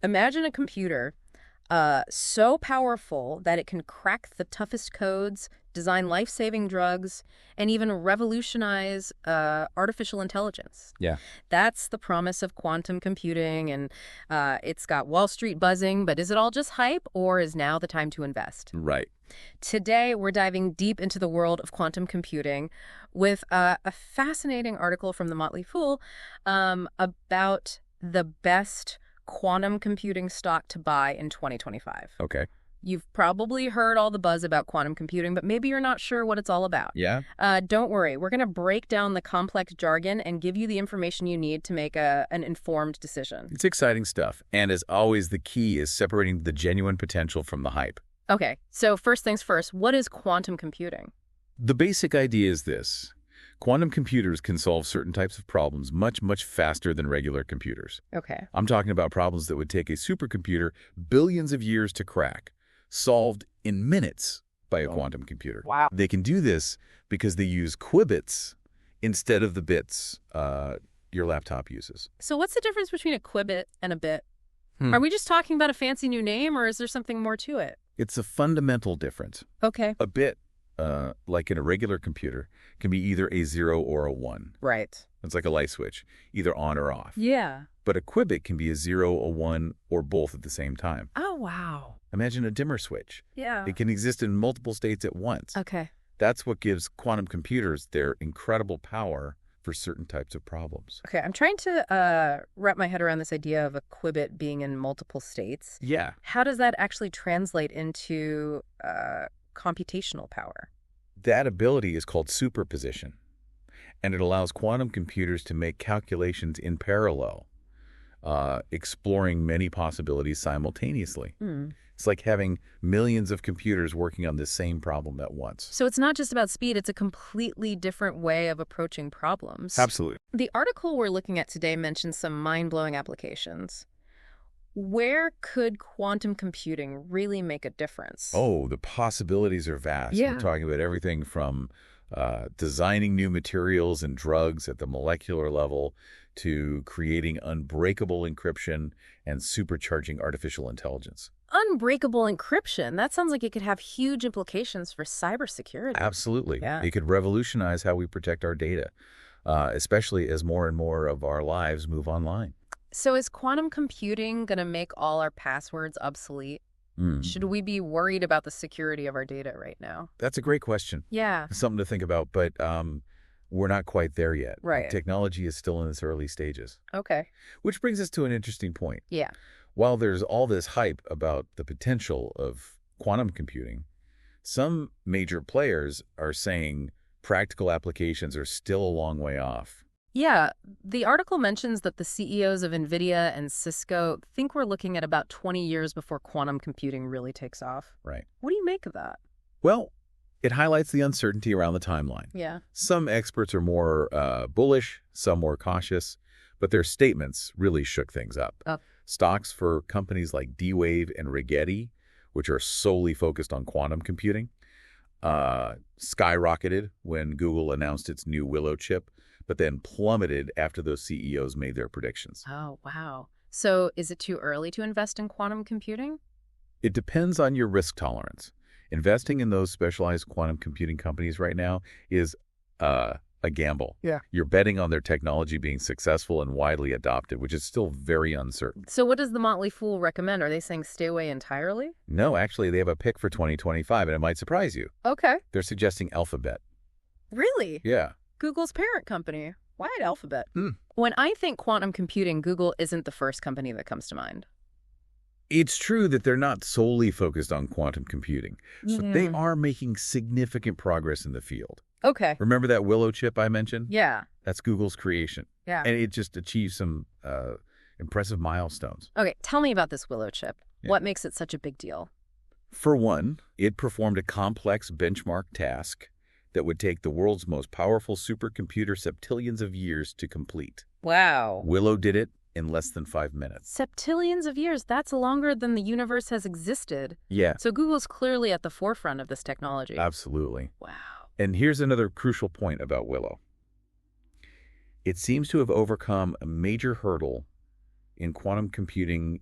Imagine a computer so powerful that it can crack the toughest codes, design life-saving drugs, and even revolutionize artificial intelligence. Yeah. That's the promise of quantum computing, and it's got Wall Street buzzing, but is it all just hype, or is now the time to invest? Right. Today, we're diving deep into the world of quantum computing with a fascinating article from The Motley Fool about the best quantum computing stock to buy in 2025. Okay. You've probably heard all the buzz about quantum computing, but maybe you're not sure what it's all about. Yeah? Don't worry. We're going to break down the complex jargon and give you the information you need to make an informed decision. It's exciting stuff. And as always, the key is separating the genuine potential from the hype. Okay, so first things first, what is quantum computing? The basic idea is this. Quantum computers can solve certain types of problems much, much faster than regular computers. Okay. I'm talking about problems that would take a supercomputer billions of years to crack, solved in minutes by a quantum computer. Wow. They can do this because they use qubits instead of the bits your laptop uses. So what's the difference between a qubit and a bit? Are we just talking about a fancy new name, or is there something more to it? It's a fundamental difference. Okay. A bit, like in a regular computer, can be either a 0 or a 1. Right. It's like a light switch, either on or off. Yeah. But a qubit can be a 0, a 1, or both at the same time. Oh, wow. Imagine a dimmer switch. Yeah. It can exist in multiple states at once. Okay. That's what gives quantum computers their incredible power for certain types of problems. Okay, I'm trying to wrap my head around this idea of a qubit being in multiple states. Yeah. How does that actually translate into computational power? That ability is called superposition, and it allows quantum computers to make calculations in parallel, exploring many possibilities simultaneously. It's like having millions of computers working on the same problem at once. So it's not just about speed, it's a completely different way of approaching problems. Absolutely. The article we're looking at today mentions some mind-blowing applications. Where could quantum computing really make a difference? Oh, the possibilities are vast. Yeah. We're talking about everything from designing new materials and drugs at the molecular level to creating unbreakable encryption and supercharging artificial intelligence. Unbreakable encryption. That sounds like it could have huge implications for cybersecurity. Absolutely. Yeah. It could revolutionize how we protect our data, especially as more and more of our lives move online. So is quantum computing going to make all our passwords obsolete? Should we be worried about the security of our data right now? That's a great question. Yeah. Something to think about, but we're not quite there yet. Right. Technology is still in its early stages. Okay. Which brings us to an interesting point. Yeah. While there's all this hype about the potential of quantum computing, some major players are saying practical applications are still a long way off. Yeah, the article mentions that the CEOs of Nvidia and Cisco think we're looking at about 20 years before quantum computing really takes off. Right. What do you make of that? Well, it highlights the uncertainty around the timeline. Yeah. Some experts are more bullish, some more cautious, but their statements really shook things up. Stocks for companies like D-Wave and Rigetti, which are solely focused on quantum computing, skyrocketed when Google announced its new Willow chip, but then plummeted after those CEOs made their predictions. Oh, wow. So is it too early to invest in quantum computing? It depends on your risk tolerance. Investing in those specialized quantum computing companies right now is a gamble. Yeah. You're betting on their technology being successful and widely adopted, which is still very uncertain. So what does the Motley Fool recommend? Are they saying stay away entirely? No, actually, they have a pick for 2025, and it might surprise you. Okay. They're suggesting Alphabet. Really? Yeah. Google's parent company. Why at Alphabet? When I think quantum computing, Google isn't the first company that comes to mind. It's true that they're not solely focused on quantum computing, but they are making significant progress in the field. Okay. Remember that Willow chip I mentioned? Yeah. That's Google's creation. Yeah. And it just achieved some impressive milestones. Okay, tell me about this Willow chip. Yeah. What makes it such a big deal? For one, it performed a complex benchmark task that would take the world's most powerful supercomputer septillions of years to complete. Wow. Willow did it in less than 5 minutes. Septillions of years. That's longer than the universe has existed. Yeah. So Google's clearly at the forefront of this technology. Absolutely. Wow. And here's another crucial point about Willow. It seems to have overcome a major hurdle in quantum computing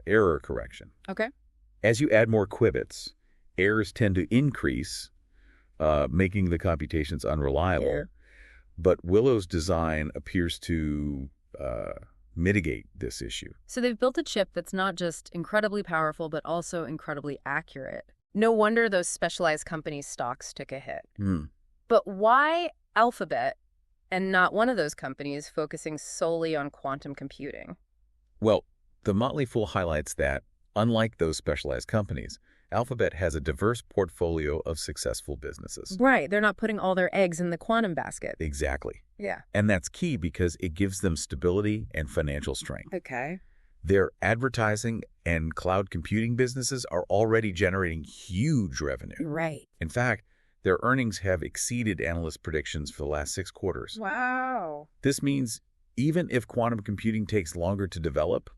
error correction. Okay. As you add more qubits, errors tend to increase, making the computations unreliable. Yeah. But Willow's design appears to mitigate this issue. So they've built a chip that's not just incredibly powerful, but also incredibly accurate. No wonder those specialized companies' stocks took a hit. But why Alphabet and not one of those companies focusing solely on quantum computing? Well, the Motley Fool highlights that, unlike those specialized companies, Alphabet has a diverse portfolio of successful businesses. Right. They're not putting all their eggs in the quantum basket. Exactly. Yeah. And that's key because it gives them stability and financial strength. Okay. Their advertising and cloud computing businesses are already generating huge revenue. Right. In fact, their earnings have exceeded analyst predictions for the last 6 quarters. Wow. This means even if quantum computing takes longer to develop,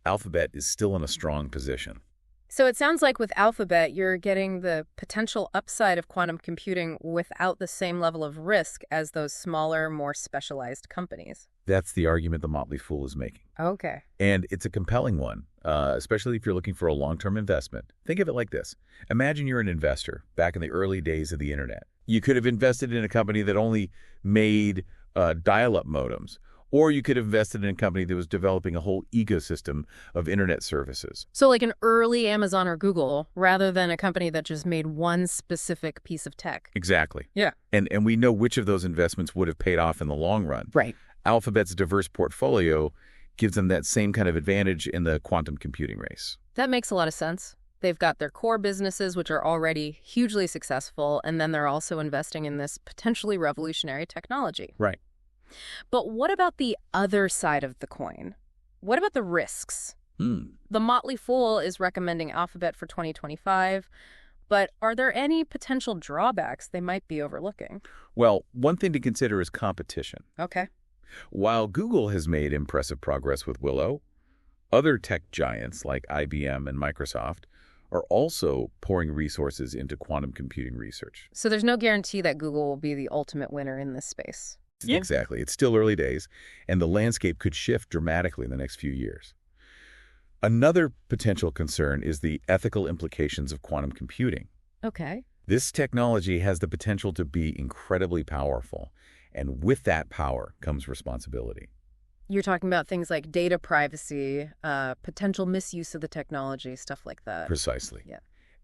Alphabet is still in a strong position. So it sounds like with Alphabet, you're getting the potential upside of quantum computing without the same level of risk as those smaller, more specialized companies. That's the argument the Motley Fool is making. Okay. And it's a compelling one, especially if you're looking for a long-term investment. Think of it like this. Imagine you're an investor back in the early days of the internet. You could have invested in a company that only made dial-up modems, or you could have invested in a company that was developing a whole ecosystem of internet services. So like an early Amazon or Google, rather than a company that just made one specific piece of tech. Exactly. Yeah. And we know which of those investments would have paid off in the long run. Right. Alphabet's diverse portfolio gives them that same kind of advantage in the quantum computing race. That makes a lot of sense. They've got their core businesses, which are already hugely successful, and then they're also investing in this potentially revolutionary technology. Right. But what about the other side of the coin? What about the risks? The Motley Fool is recommending Alphabet for 2025, but are there any potential drawbacks they might be overlooking? Well, one thing to consider is competition. Okay. While Google has made impressive progress with Willow, other tech giants like IBM and Microsoft are also pouring resources into quantum computing research. So there's no guarantee that Google will be the ultimate winner in this space. Yeah. Exactly. It's still early days, and the landscape could shift dramatically in the next few years. Another potential concern is the ethical implications of quantum computing. Okay. This technology has the potential to be incredibly powerful, and with that power comes responsibility. You're talking about things like data privacy, potential misuse of the technology, stuff like that. Precisely. Yeah.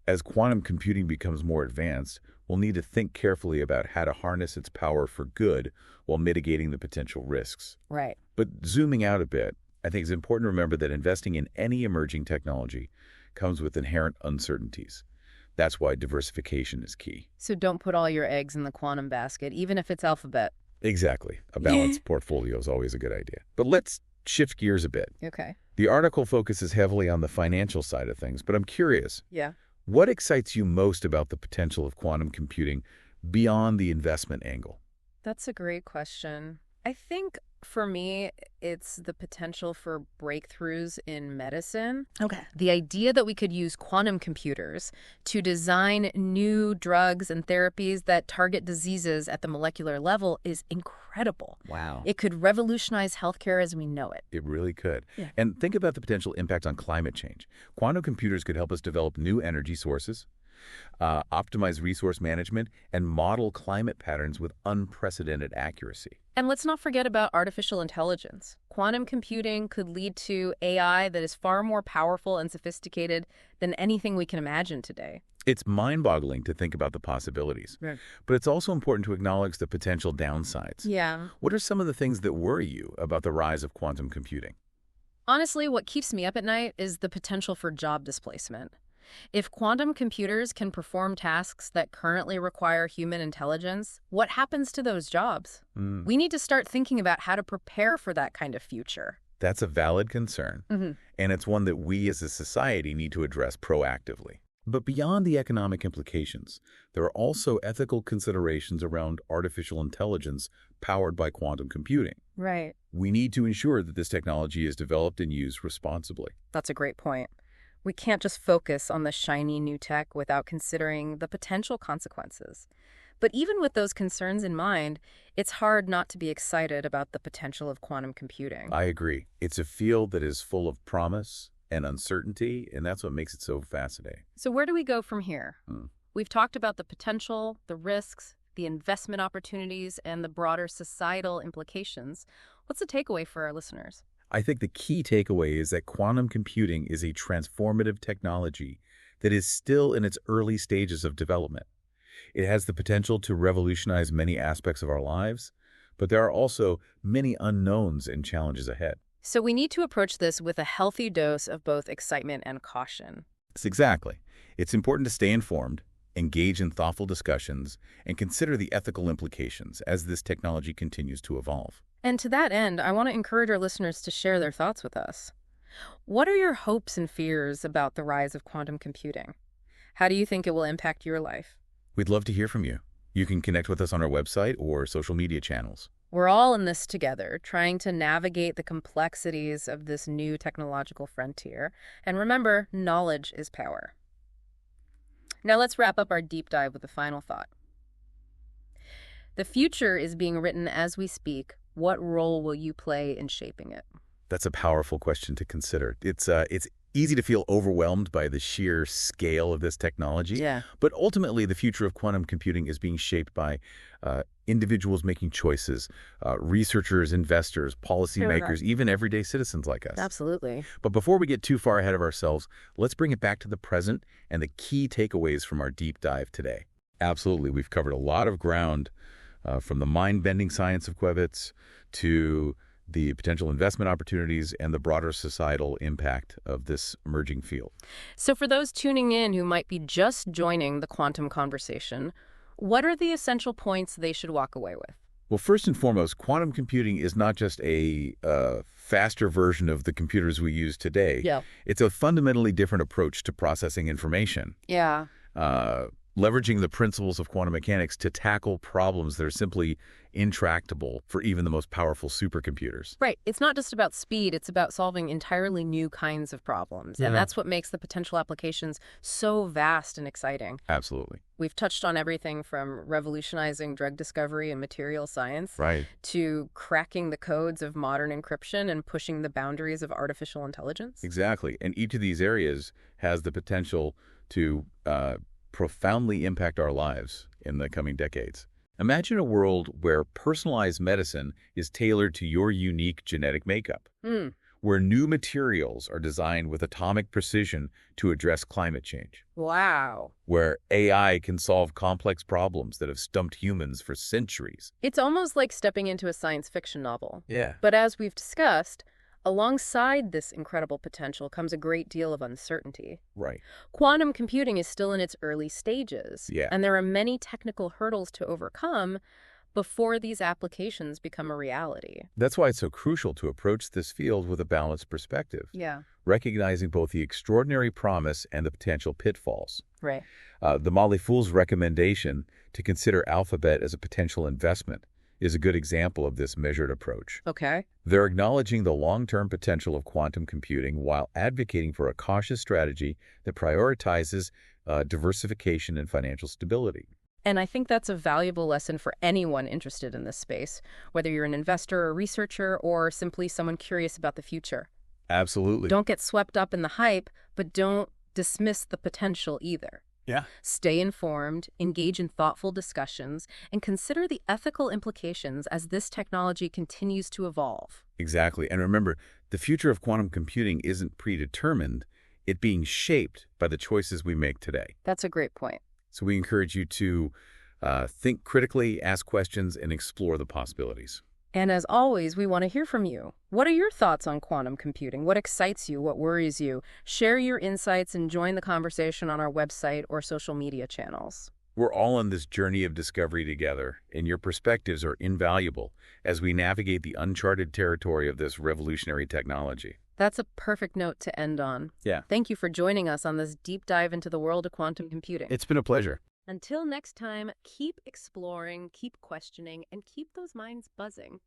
As quantum computing becomes more advanced, we'll need to think carefully about how to harness its power for good while mitigating the potential risks. Right. But zooming out a bit, I think it's important to remember that investing in any emerging technology comes with inherent uncertainties. That's why diversification is key. So don't put all your eggs in the quantum basket, even if it's Alphabet. Exactly. A balanced portfolio is always a good idea. But let's shift gears a bit. Okay. The article focuses heavily on the financial side of things, but I'm curious. Yeah. What excites you most about the potential of quantum computing beyond the investment angle? That's a great question. I think for me, it's the potential for breakthroughs in medicine. Okay. The idea that we could use quantum computers to design new drugs and therapies that target diseases at the molecular level is incredible. Wow. It could revolutionize healthcare as we know it. It really could. Yeah. And think about the potential impact on climate change. Quantum computers could help us develop new energy sources, optimize resource management, and model climate patterns with unprecedented accuracy. And let's not forget about artificial intelligence. Quantum computing could lead to AI that is far more powerful and sophisticated than anything we can imagine today. It's mind-boggling to think about the possibilities. Right. But it's also important to acknowledge the potential downsides. Yeah. What are some of the things that worry you about the rise of quantum computing? Honestly, what keeps me up at night is the potential for job displacement. If quantum computers can perform tasks that currently require human intelligence, what happens to those jobs? We need to start thinking about how to prepare for that kind of future. That's a valid concern, and it's one that we as a society need to address proactively. But beyond the economic implications, there are also ethical considerations around artificial intelligence powered by quantum computing. Right. We need to ensure that this technology is developed and used responsibly. That's a great point. We can't just focus on the shiny new tech without considering the potential consequences. But even with those concerns in mind, it's hard not to be excited about the potential of quantum computing. I agree. It's a field that is full of promise and uncertainty, and that's what makes it so fascinating. So where do we go from here? Hmm. We've talked about the potential, the risks, the investment opportunities, and the broader societal implications. What's the takeaway for our listeners? I think the key takeaway is that quantum computing is a transformative technology that is still in its early stages of development. It has the potential to revolutionize many aspects of our lives, but there are also many unknowns and challenges ahead. So we need to approach this with a healthy dose of both excitement and caution. Yes, exactly. It's important to stay informed, engage in thoughtful discussions, and consider the ethical implications as this technology continues to evolve. And to that end, I want to encourage our listeners to share their thoughts with us. What are your hopes and fears about the rise of quantum computing? How do you think it will impact your life? We'd love to hear from you. You can connect with us on our website or social media channels. We're all in this together, trying to navigate the complexities of this new technological frontier. And remember, knowledge is power. Now let's wrap up our deep dive with a final thought. The future is being written as we speak. What role will you play in shaping it? That's a powerful question to consider. It's easy to feel overwhelmed by the sheer scale of this technology. Yeah. But ultimately, the future of quantum computing is being shaped by individuals making choices, researchers, investors, policymakers, even everyday citizens like us. Absolutely. But before we get too far ahead of ourselves, let's bring it back to the present and the key takeaways from our deep dive today. Absolutely. We've covered a lot of ground from the mind-bending science of qubits to the potential investment opportunities and the broader societal impact of this emerging field. So for those tuning in who might be just joining the quantum conversation, what are the essential points they should walk away with? Well, first and foremost, quantum computing is not just a faster version of the computers we use today. Yeah. It's a fundamentally different approach to processing information. Yeah. Leveraging the principles of quantum mechanics to tackle problems that are simply intractable for even the most powerful supercomputers. Right. It's not just about speed. It's about solving entirely new kinds of problems. Yeah. And that's what makes the potential applications so vast and exciting. Absolutely. We've touched on everything from revolutionizing drug discovery and material science Right. to cracking the codes of modern encryption and pushing the boundaries of artificial intelligence. Exactly. And each of these areas has the potential to profoundly impact our lives in the coming decades. Imagine a world where personalized medicine is tailored to your unique genetic makeup, where new materials are designed with atomic precision to address climate change, Wow. where AI can solve complex problems that have stumped humans for centuries. It's almost like stepping into a science fiction novel. Yeah. But as we've discussed, alongside this incredible potential comes a great deal of uncertainty. Right. Quantum computing is still in its early stages, Yeah. and there are many technical hurdles to overcome before these applications become a reality. That's why it's so crucial to approach this field with a balanced perspective, Yeah. recognizing both the extraordinary promise and the potential pitfalls. Right. The Motley Fool's recommendation to consider Alphabet as a potential investment is a good example of this measured approach. Okay. They're acknowledging the long-term potential of quantum computing while advocating for a cautious strategy that prioritizes diversification and financial stability. And I think that's a valuable lesson for anyone interested in this space, whether you're an investor or researcher or simply someone curious about the future. Absolutely. Don't get swept up in the hype, but don't dismiss the potential either. Yeah. Stay informed, engage in thoughtful discussions, and consider the ethical implications as this technology continues to evolve. Exactly. And remember, the future of quantum computing isn't predetermined. It's being shaped by the choices we make today. That's a great point. So we encourage you to think critically, ask questions, and explore the possibilities. And as always, we want to hear from you. What are your thoughts on quantum computing? What excites you? What worries you? Share your insights and join the conversation on our website or social media channels. We're all on this journey of discovery together, and your perspectives are invaluable as we navigate the uncharted territory of this revolutionary technology. That's a perfect note to end on. Yeah. Thank you for joining us on this deep dive into the world of quantum computing. It's been a pleasure. Until next time, keep exploring, keep questioning, and keep those minds buzzing.